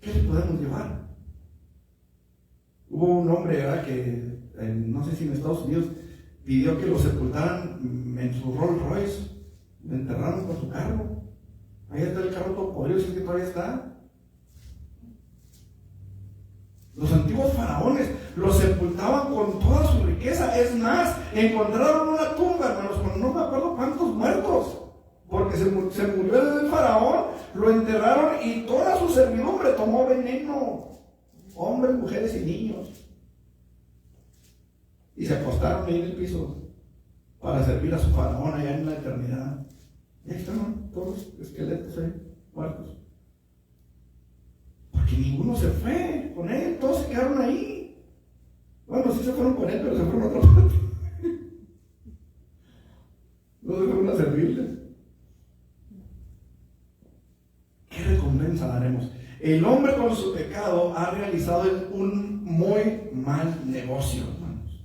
¿Qué le podemos llevar? Hubo un hombre, ¿verdad?, que no sé si en Estados Unidos pidió que lo sepultaran en su Rolls Royce, lo enterraron con su carro. Ahí está el carro todo podrido, ¿sí que todavía está? Los antiguos faraones los sepultaban con toda su riqueza. Es más, encontraron una tumba, hermanos, con no me acuerdo cuántos muertos, porque se murió el faraón, lo enterraron y toda su servidumbre tomó veneno, hombres, mujeres y niños, y se acostaron ahí en el piso para servir a su faraón allá en la eternidad. Y ahí estaban todos esqueletos ahí, muertos. Porque ninguno se fue con él, todos se quedaron ahí. Bueno, sí se fueron con él, pero se fueron a otra parte. No se fueron a servirles. ¿Qué recompensa daremos? El hombre con su pecado ha realizado un muy mal negocio, hermanos.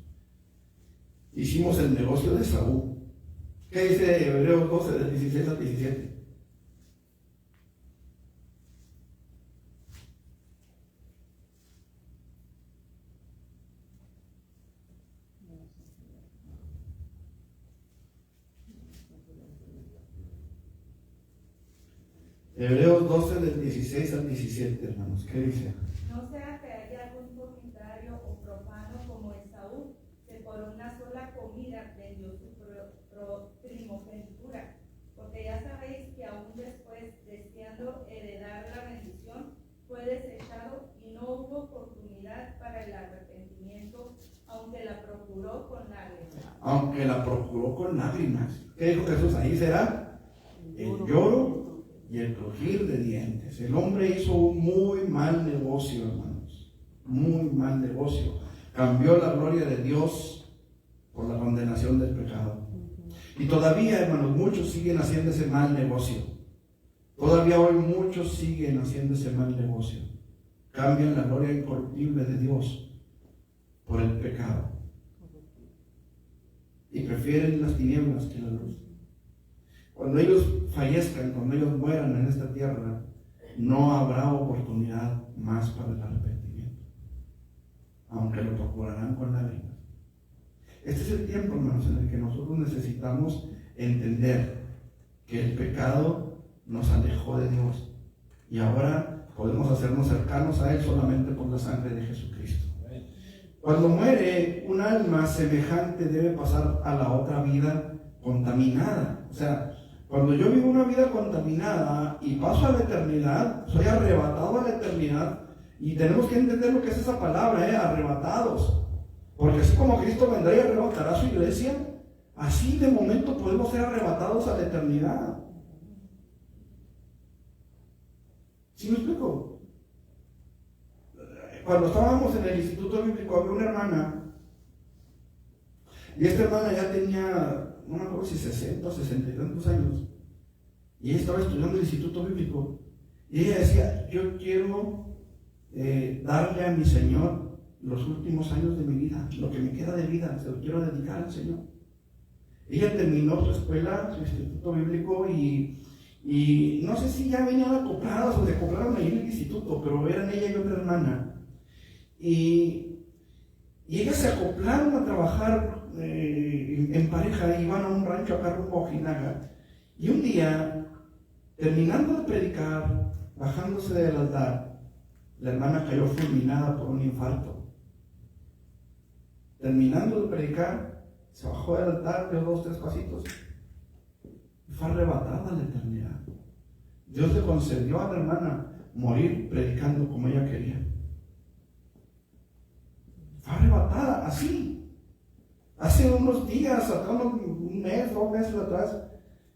Hicimos el negocio de Saúl. ¿Qué dice Hebreos 12, del 16 al 17? Hebreos 12, del 16 al 17, hermanos. ¿Qué dice? No sea que haya algún fornicario o profano como Esaú, que por una sola comida vendió su primogenitura. Porque ya sabéis que aún después, deseando heredar la bendición, fue desechado y no hubo oportunidad para el arrepentimiento, aunque la procuró con lágrimas. Aunque la procuró con lágrimas. ¿Qué dijo Jesús? Ahí será el lloro y el crujir de dientes. El hombre hizo un muy mal negocio, hermanos, muy mal negocio. Cambió la gloria de Dios por la condenación del pecado. Y todavía, hermanos, muchos siguen haciendo ese mal negocio. Todavía hoy muchos siguen haciendo ese mal negocio. Cambian la gloria incorruptible de Dios por el pecado. Y prefieren las tinieblas que la luz. Cuando ellos fallezcan, cuando ellos mueran en esta tierra, no habrá oportunidad más para el arrepentimiento, aunque lo procurarán con lágrimas. Este es el tiempo, hermanos, en el que nosotros necesitamos entender que el pecado nos alejó de Dios y ahora podemos hacernos cercanos a Él solamente por la sangre de Jesucristo. Cuando muere un alma semejante debe pasar a la otra vida contaminada. O sea, cuando yo vivo una vida contaminada y paso a la eternidad, soy arrebatado a la eternidad. Y tenemos que entender lo que es esa palabra, arrebatados. Porque así como Cristo vendrá y arrebatará a su iglesia, así de momento podemos ser arrebatados a la eternidad. ¿Sí me explico? Cuando estábamos en el Instituto Bíblico había una hermana, y esta hermana ya tenía, no me acuerdo si 60 o 60 y tantos años, y ella estaba estudiando el Instituto Bíblico, y ella decía: yo quiero darle a mi Señor los últimos años de mi vida, lo que me queda de vida, se lo quiero dedicar al Señor. Ella terminó su escuela, su Instituto Bíblico, y no sé si ya venían acopladas o se acoplaron ahí en el instituto, pero eran ella y otra hermana. Y ellas se acoplaron a trabajar en pareja, iban a un rancho acá rumbo a Ojinaga. Y un día, terminando de predicar, bajándose del altar, la hermana cayó fulminada por un infarto. Terminando de predicar, se bajó del altar, dio 2 o 3 pasitos y fue arrebatada a la eternidad. Dios le concedió a la hermana morir predicando como ella quería. Fue arrebatada así. Hace unos días, un mes, 2 meses atrás,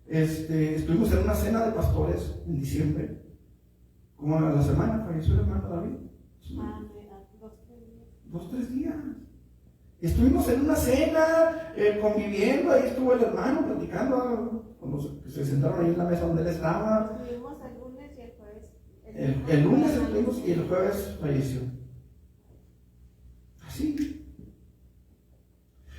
estuvimos en una cena de pastores en diciembre. Como a la semana falleció el hermano David. 2 o 3 días. Estuvimos en una cena, conviviendo, ahí estuvo el hermano platicando, cuando se sentaron ahí en la mesa donde él estaba. Estuvimos el lunes y el jueves. El lunes estuvimos y el jueves falleció. Así.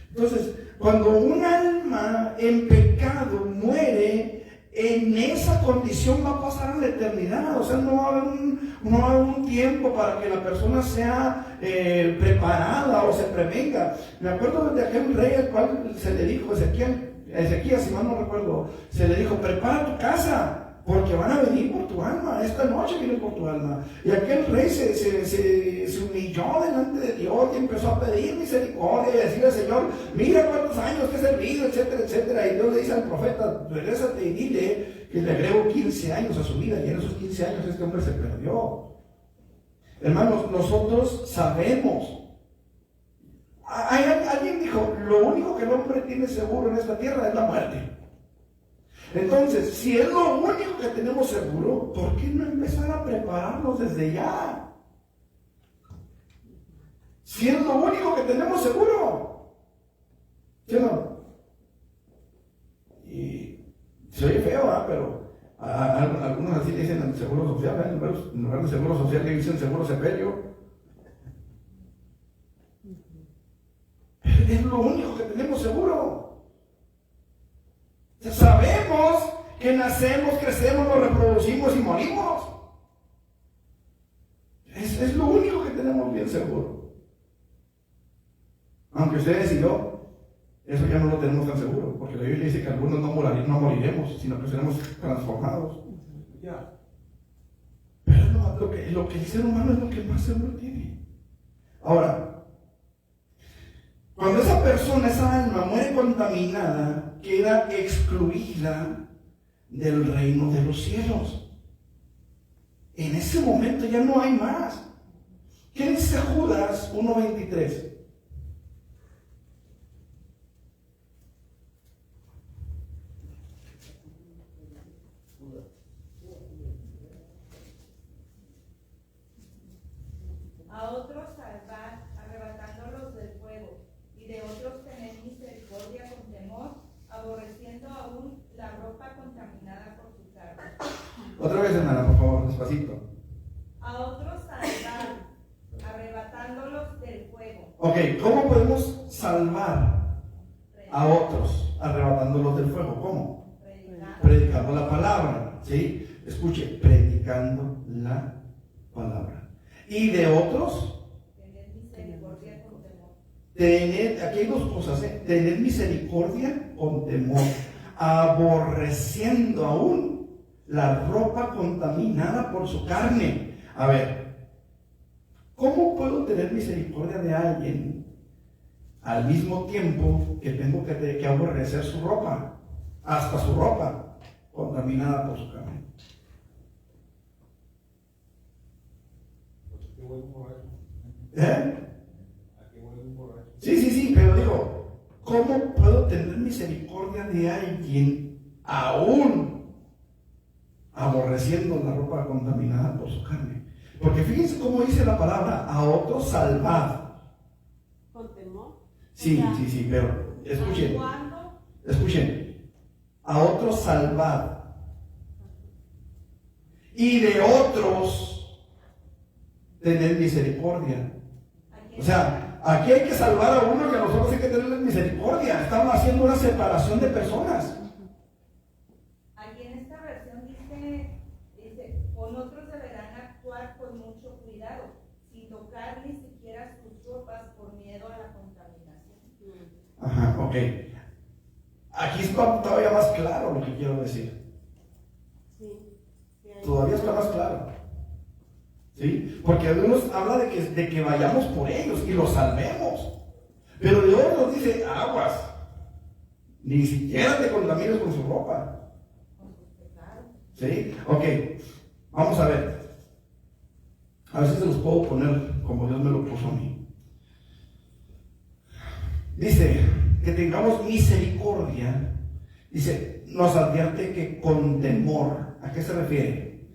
Entonces, cuando un alma en pecado muere, en esa condición va a pasar a la eternidad. O sea, no va a haber un tiempo para que la persona sea preparada o se prevenga. Me acuerdo de aquel rey al cual se le dijo, Ezequías, si mal no recuerdo, se le dijo: prepara tu casa, porque van a venir por tu alma, esta noche vienen por tu alma. Y aquel rey se humilló delante de Dios y empezó a pedir misericordia y decirle al Señor: mira cuántos años te he servido, etcétera, etcétera. Y Dios le dice al profeta: regrésate y dile que le agrego 15 años a su vida. Y en esos 15 años este hombre se perdió. Hermanos, nosotros sabemos. Alguien dijo: lo único que el hombre tiene seguro en esta tierra es la muerte. Entonces, si es lo único que tenemos seguro, ¿por qué no empezar a prepararnos desde ya? Si es lo único que tenemos seguro, ¿sí o no? Y se oye feo, pero algunos así le dicen el seguro social, en lugar de seguro social le dicen seguro sepelio. Es lo único que tenemos seguro. Sabemos que nacemos, crecemos, nos reproducimos y morimos. Es lo único que tenemos bien seguro. Aunque ustedes y yo, eso ya no lo tenemos tan seguro, porque la Biblia dice que algunos no moriremos, sino que seremos transformados. Pero lo que el ser humano es lo que más seguro tiene. Ahora, cuando esa persona, esa alma muere contaminada, queda excluida del reino de los cielos. En ese momento ya no hay más. ¿Qué dice Judas 1:23? a otros salvar, arrebatándolos del fuego. Ok, ¿cómo podemos salvar a otros arrebatándolos del fuego? ¿Cómo? Predicando la palabra, ¿sí? Escuche, predicando la palabra. Y de otros, Tener misericordia con temor. aquí hay dos cosas, tener misericordia con temor, aborreciendo aún la ropa contaminada por su carne. A ver, ¿cómo puedo tener misericordia de alguien al mismo tiempo que tengo que aborrecer su ropa, hasta su ropa contaminada por su carne? ¿Qué huele un borracho? ¿Eh? ¿A qué huele un borracho? Sí, pero digo, ¿cómo puedo tener misericordia de alguien aún aborreciendo la ropa contaminada por su carne? Porque fíjense cómo dice la palabra, a otros salvad. ¿Con temor? Sí, pero escuchen, a otros salvad. Y de otros tener misericordia. O sea, aquí hay que salvar a uno y a los otros hay que tener misericordia. Estamos haciendo una separación de personas. Aquí en esta versión dice, con otros deberán actuar con mucho cuidado, sin tocar ni siquiera sus ropas por miedo a la contaminación. Ajá, ok. Aquí está todavía más claro lo que quiero decir. Todavía está más claro. ¿Sí? Porque Dios habla de que vayamos por ellos y los salvemos. Pero Dios nos dice, aguas, ni siquiera te contamines con su ropa. ¿Sí? Ok, vamos a ver. A ver si se los puedo poner como Dios me lo puso a mí. Dice, que tengamos misericordia. Dice, nos advierte que con temor. ¿A qué se refiere?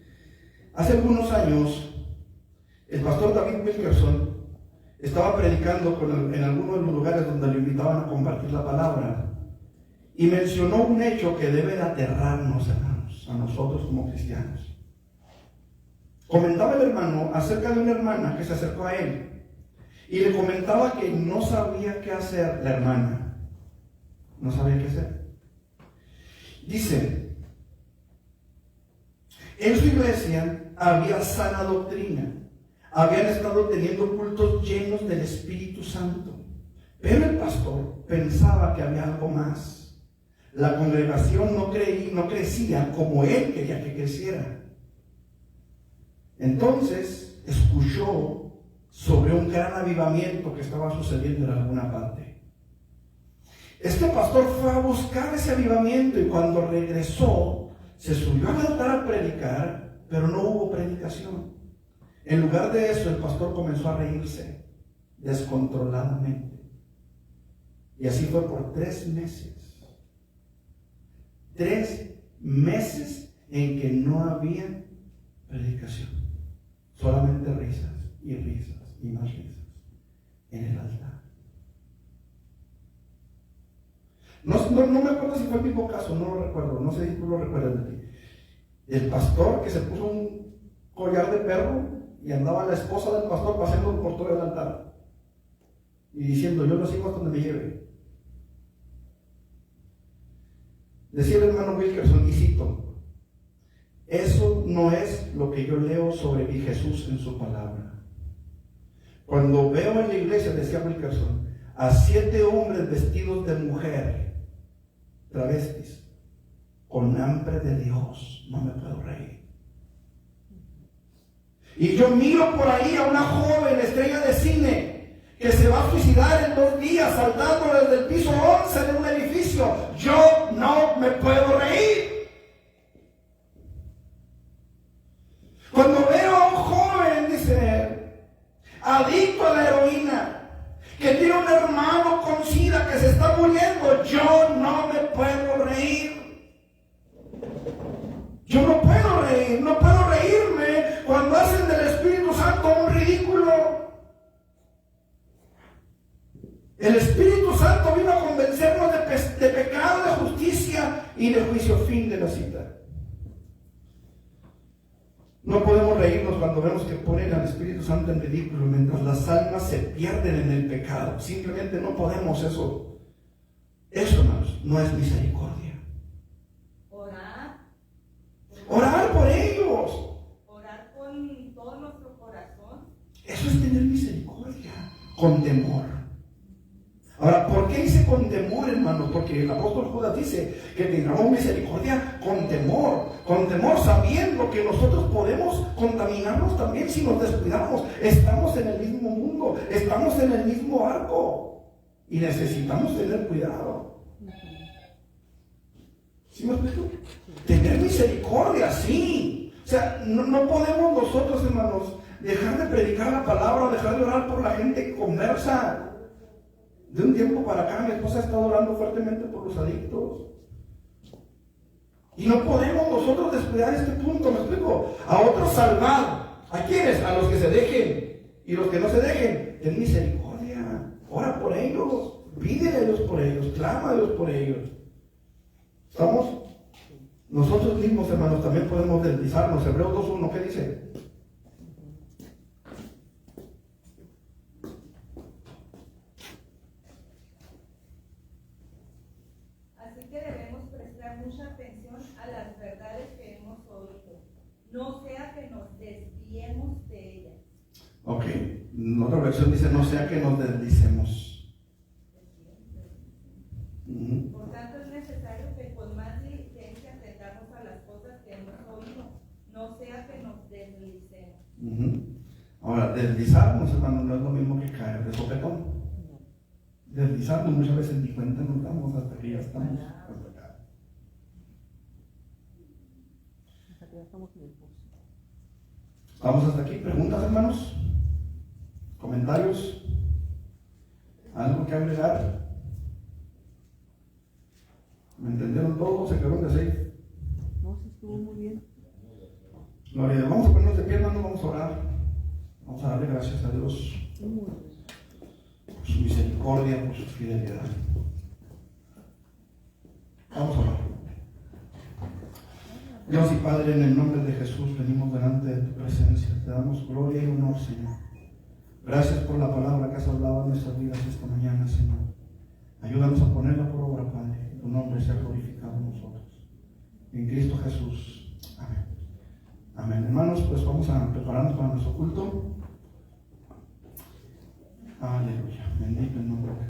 Hace algunos años, el pastor David Wilkerson estaba predicando en algunos de los lugares donde le invitaban a compartir la palabra y mencionó un hecho que debe de aterrarnos, hermanos, a nosotros como cristianos. Comentaba el hermano acerca de una hermana que se acercó a él y le comentaba que no sabía qué hacer la hermana. No sabía qué hacer. Dice, en su iglesia había sana doctrina. Habían estado teniendo cultos llenos del Espíritu Santo. Pero el pastor pensaba que había algo más. La congregación no crecía como él quería que creciera. Entonces escuchó sobre un gran avivamiento que estaba sucediendo en alguna parte. Este pastor fue a buscar ese avivamiento y cuando regresó se subió al altar a predicar, pero no hubo predicación. En lugar de eso, el pastor comenzó a reírse descontroladamente. Y así fue por 3 meses. 3 meses en que no había predicación. Solamente risas y risas y más risas en el altar. No me acuerdo si fue el mismo caso, no lo recuerdo, no sé si tú lo recuerdas de ti. El pastor que se puso un collar de perro y andaba la esposa del pastor paseando por todo el altar y diciendo, yo lo sigo hasta donde me lleve. Decía el hermano Wilkerson, y cito, eso no es lo que yo leo sobre mi Jesús en su palabra. Cuando veo en la iglesia, decía Wilkerson, a 7 hombres vestidos de mujer, travestis, con hambre de Dios, no me puedo reír. Y yo miro por ahí a una joven estrella de cine que se va a suicidar en 2 días saltando desde el piso 11 de un edificio. Yo no me puedo reír. Cuando veo a un joven, dice él, adicto a la heroína, que tiene un hermano con SIDA que se está muriendo, yo no me puedo reír. Yo no puedo reír, no puedo reírme cuando hacen del Espíritu Santo un ridículo. El Espíritu Santo vino a convencernos de pecado, de justicia y de juicio. Fin de la cita. No podemos reírnos cuando vemos que ponen al Espíritu Santo en ridículo mientras las almas se pierden en el pecado. Simplemente no podemos eso. Eso, hermanos, no es misericordia. Orar por ellos. Orar con todo nuestro corazón. Eso es tener misericordia, con temor. Ahora, ¿por qué dice con temor, hermano? Porque el apóstol Judas dice que tengamos misericordia con temor, sabiendo que nosotros podemos contaminarnos también si nos descuidamos. Estamos en el mismo mundo, estamos en el mismo barco y necesitamos tener cuidado. ¿Sí me explico? Tener misericordia, sí. O sea, no podemos nosotros, hermanos, dejar de predicar la palabra, dejar de orar por la gente que conversa. De un tiempo para acá, mi esposa ha estado orando fuertemente por los adictos. Y no podemos nosotros descuidar este punto, ¿me explico? A otros salvar. ¿A quiénes? A los que se dejen. Y los que no se dejen, ten misericordia. Ora por ellos. Pídele a Dios por ellos. Clama a Dios por ellos. ¿Estamos? Nosotros mismos, hermanos, también podemos deslizarnos. Hebreos 2:1, ¿qué dice? Así que debemos prestar mucha atención a las verdades que hemos oído, no sea que nos desviemos de ellas. Ok, en otra versión dice, no sea que nos deslicemos. Por tanto, es necesario que con más diligencia atendamos a las cosas que hemos oído, no sea que nos deslicemos. Ahora, deslizarnos, hermano, no es lo mismo que caer de sopetón. Deslizarnos muchas veces ni cuenta nos damos hasta que ya estamos hasta acá. Hasta que ya estamos en el pozo. ¿Estamos hasta aquí? ¿Preguntas, hermanos? ¿Comentarios? ¿Algo que agregar? ¿Me entendieron todo? ¿Se quedaron de 6? No, sí estuvo muy bien. Gloria a Dios. Vamos a ponernos de pie, hermano, vamos a orar. Vamos a darle gracias a Dios por su misericordia, por su fidelidad. Vamos a orar. Dios y Padre, en el nombre de Jesús venimos delante de tu presencia. Te damos gloria y honor, Señor. Gracias por la palabra que has hablado en nuestras vidas esta mañana, Señor. Ayúdanos a ponerla por obra, Padre. Que tu nombre sea glorificado en nosotros. En Cristo Jesús. Amén. Amén. Hermanos, pues vamos a prepararnos para nuestro culto. Aleluya. Bendito el nombre de Jesús.